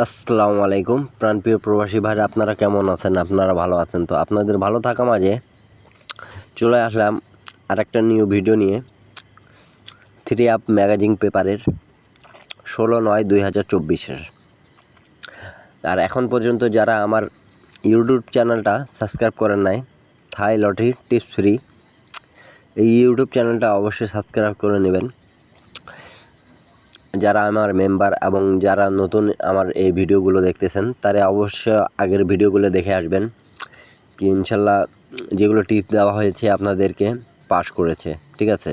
আসসালামু আলাইকুম প্রাণপ্রিয় প্রবাসী ভাইরা, আপনারা কেমন আছেন? আপনারা ভালো আছেন তো? আপনাদের ভালো থাকা মাঝে চলে আসলাম আরেকটা নিউ ভিডিও নিয়ে। 3up ম্যাগাজিন পেপারের 16/9/2024 আর এখন পর্যন্ত যারা আমার ইউটিউব চ্যানেলটা সাবস্ক্রাইব করেন নাই, থাই লটারি টিপস ফ্রি, এই ইউটিউব চ্যানেলটা অবশ্যই সাবস্ক্রাইব করে নেবেন। যারা আমার মেম্বার এবং যারা নতুন আমার এই ভিডিওগুলো দেখতেছেন, তারা অবশ্যই আগের ভিডিওগুলো দেখে আসবেন। কি ইনশাল্লাহ যেগুলো টিপ দেওয়া হয়েছে আপনাদেরকে পাস করেছে, ঠিক আছে।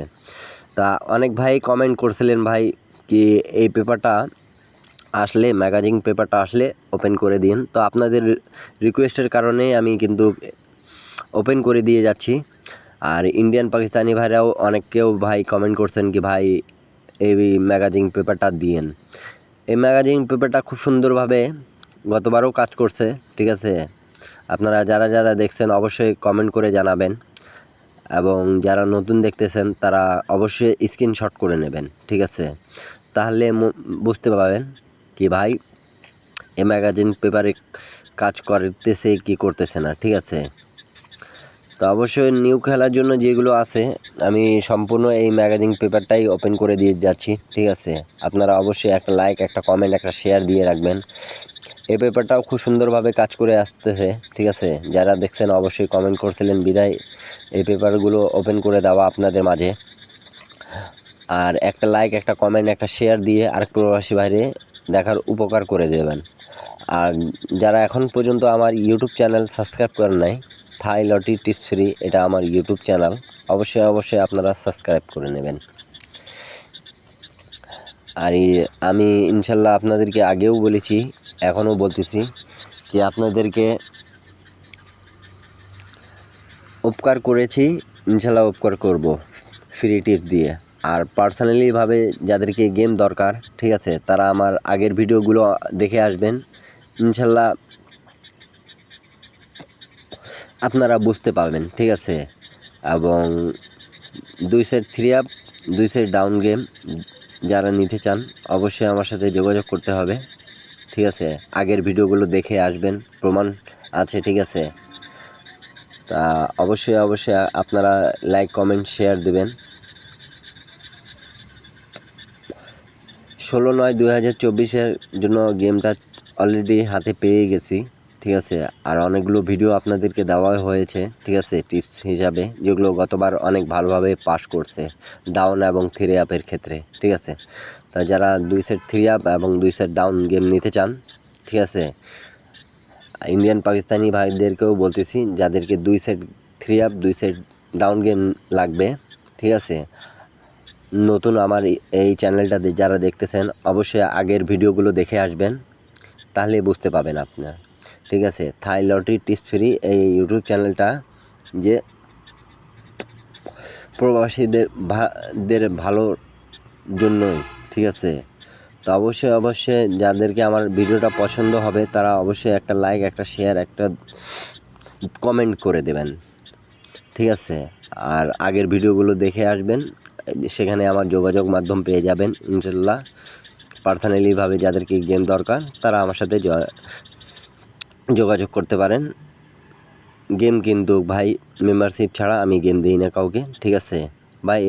তা অনেক ভাই কমেন্ট করছিলেন, ভাই কি এই পেপারটা আসলে, ম্যাগাজিন পেপারটা আসলে ওপেন করে দিন। তো আপনাদের রিকোয়েস্টের কারণেই আমি কিন্তু ওপেন করে দিয়ে যাচ্ছি। আর ইন্ডিয়ান পাকিস্তানি ভাইরাও অনেকেও ভাই কমেন্ট করছেন কি ভাই এই ম্যাগাজিন পেপারটা দিয়েন। এই ম্যাগাজিন পেপারটা খুব সুন্দরভাবে গতবারও কাজ করছে, ঠিক আছে। আপনারা যারা যারা দেখছেন অবশ্যই কমেন্ট করে জানাবেন, এবং যারা নতুন দেখতেছেন তারা অবশ্যই স্ক্রিনশট করে নেবেন, ঠিক আছে। তাহলে বুঝতে পারবেন কি ভাই এই ম্যাগাজিন পেপারে কাজ করতেছে কি করতেছে না, ঠিক আছে। তো অবশ্যই নিউ খেলার জন্য যেগুলো আছে আমি সম্পূর্ণ এই ম্যাগাজিন পেপারটাই ওপেন করে দিয়ে যাচ্ছি, ঠিক আছে। আপনারা অবশ্যই একটা লাইক, একটা কমেন্ট, একটা শেয়ার দিয়ে রাখবেন। এই পেপারটাও খুব সুন্দরভাবে কাজ করে আসতেছে, ঠিক আছে। যারা দেখছেন অবশ্যই কমেন্ট করছিলেন, বিদায় এই পেপারগুলো ওপেন করে দেওয়া আপনাদের মাঝে। আর একটা লাইক, একটা কমেন্ট, একটা শেয়ার দিয়ে আরেক প্রবাসী বাইরে দেখার উপকার করে দেবেন। আর যারা এখন পর্যন্ত আমার ইউটিউব চ্যানেল সাবস্ক্রাইব করেন নাই, থাই লটারি টিপস ফ্রি, এটা আমার ইউটিউব চ্যানেল, অবশ্যই অবশ্যই আপনারা সাবস্ক্রাইব করে নেবেন। আর আমি ইনশাল্লাহ আপনাদেরকে আগেও বলেছি, এখনও বলতেছি কি আপনাদেরকে উপকার করেছি, ইনশাল্লাহ উপকার করব ফ্রি টিপ দিয়ে। আর পার্সোনালিভাবে যাদেরকে গেম দরকার, ঠিক আছে, তারা আমার আগের ভিডিওগুলো দেখে আসবেন, ইনশাল্লাহ আপনারা বুঝতে পারবেন, ঠিক আছে। এবং 2 set 3up, 2 set down game যারা নিতে চান অবশ্যই আমার সাথে যোগাযোগ করতে হবে, ঠিক আছে। আগের ভিডিওগুলো দেখে আসবেন, প্রমাণ আছে, ঠিক আছে। তা অবশ্যই অবশ্যই আপনারা লাইক, কমেন্ট, শেয়ার দেবেন। 16/9/2024 জন্য গেমটা অলরেডি হাতে পেয়ে গেছি, ঠিক আছে। আর অনেকগুলো ভিডিও আপনাদেরকে দেওয়া হয়েছে, ঠিক আছে, টিপস হিসাবে, যেগুলো গতবার অনেক ভালোভাবে পাস করছে ডাউন এবং 3আপের ক্ষেত্রে, ঠিক আছে। তা যারা 2 সেট 3up এবং 2 সেট ডাউন গেম নিতে চান, ঠিক আছে, ইন্ডিয়ান পাকিস্তানি ভাইদেরকেও বলতেছি, যাদেরকে 2 set 3up 2 set down game লাগবে, ঠিক আছে, নতুন আমার এই চ্যানেলটাতে যারা দেখতেছেন অবশ্যই আগের ভিডিওগুলো দেখে আসবেন, তাহলে বুঝতে পাবেন আপনার, ঠিক আছে। থাই লটারি টিপস ফ্রি এই ইউটিউব চ্যানেলটা যে প্রবাসীদের ভালোর জন্যই, ঠিক আছে। তো অবশ্যই অবশ্যই যাদেরকে আমার ভিডিওটা পছন্দ হবে তারা অবশ্যই একটা লাইক, একটা শেয়ার, একটা কমেন্ট করে দেবেন, ঠিক আছে। আর আগের ভিডিওগুলো দেখে আসবেন, সেখানে আমার যোগাযোগ মাধ্যম পেয়ে যাবেন ইনশাল্লাহ। পার্সোনালিভাবে যাদেরকে গেম দরকার তারা আমার সাথে যোগাযোগ করতে পারেন। গেম কিন্তু ভাই মেম্বারশিপ ছাড়া আমি গেম দিই না কাউকে, ঠিক আছে ভাই।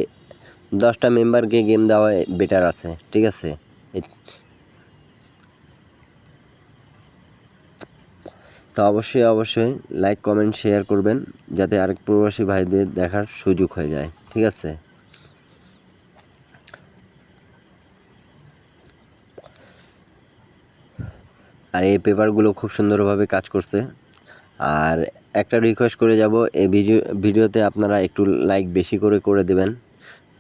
10টা মেম্বারকে গেম দেওয়া বেটার আছে, ঠিক আছে। তো অবশ্যই অবশ্যই লাইক, কমেন্ট, শেয়ার করবেন, যাতে আরেক প্রবাসী ভাইদের দেখার সুযোগ হয়ে যায়, ঠিক আছে। আর এই পেপারগুলো খুব সুন্দরভাবে কাজ করছে। আর একটা রিকোয়েস্ট করে যাব, এই ভিডিওতে আপনারা একটু লাইক বেশি করে করে দেবেন,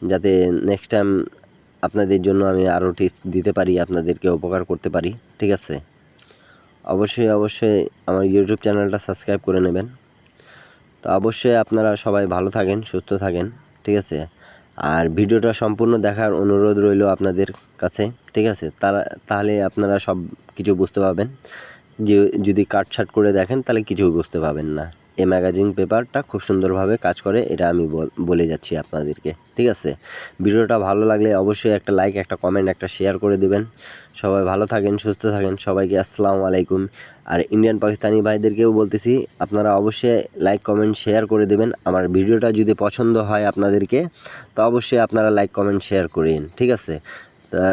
যাতে নেক্সট টাইম আপনাদের জন্য আমি আরও টিপস দিতে পারি, আপনাদেরকে উপকার করতে পারি, ঠিক আছে। অবশ্যই অবশ্যই আমার ইউটিউব চ্যানেলটা সাবস্ক্রাইব করে নেবেন। তো অবশ্যই আপনারা সবাই ভালো থাকেন, সুস্থ থাকেন, ঠিক আছে। আর ভিডিওটা সম্পূর্ণ দেখার অনুরোধ রইল আপনাদের কাছে, ঠিক আছে। তাহলে আপনারা সব কিছু বুঝতে পারবেন। যে যদি কাটছাট করে দেখেন তাহলে কিছু বুঝতে পারবেন না। এই ম্যাগাজিন পেপারটা খুব সুন্দরভাবে কাজ করে, এটা আমি বলে যাচ্ছি আপনাদেরকে। ঠিক আছে, ভিডিওটা ভালো লাগলে অবশ্যই একটা লাইক, একটা কমেন্ট, একটা শেয়ার করে দেবেন। সবাই ভালো থাকেন, সুস্থ থাকেন, সবাইকে আসসালামু আলাইকুম। আর ইন্ডিয়ান পাকিস্তানি ভাইদেরকেও বলতেছি, আপনারা অবশ্যই লাইক কমেন্ট শেয়ার করে দেবেন। আমার ভিডিওটা যদি পছন্দ হয় আপনাদেরকে, তো অবশ্যই আপনারা লাইক কমেন্ট শেয়ার করেন। ঠিক আছে, তা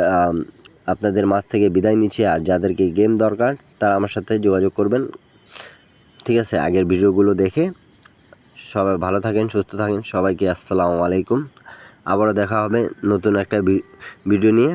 আপনাদের মাঝ থেকে বিদায় নিচ্ছি। আর যাদেরকে গেম দরকার তারা আমার সাথে যোগাযোগ করবেন। ঠিক আছে, আগের ভিডিওগুলো দেখে। সবাই ভালো থাকেন, সুস্থ থাকেন, সবাইকে আসসালামু আলাইকুম। আবারও দেখা হবে নতুন একটা ভিডিও নিয়ে।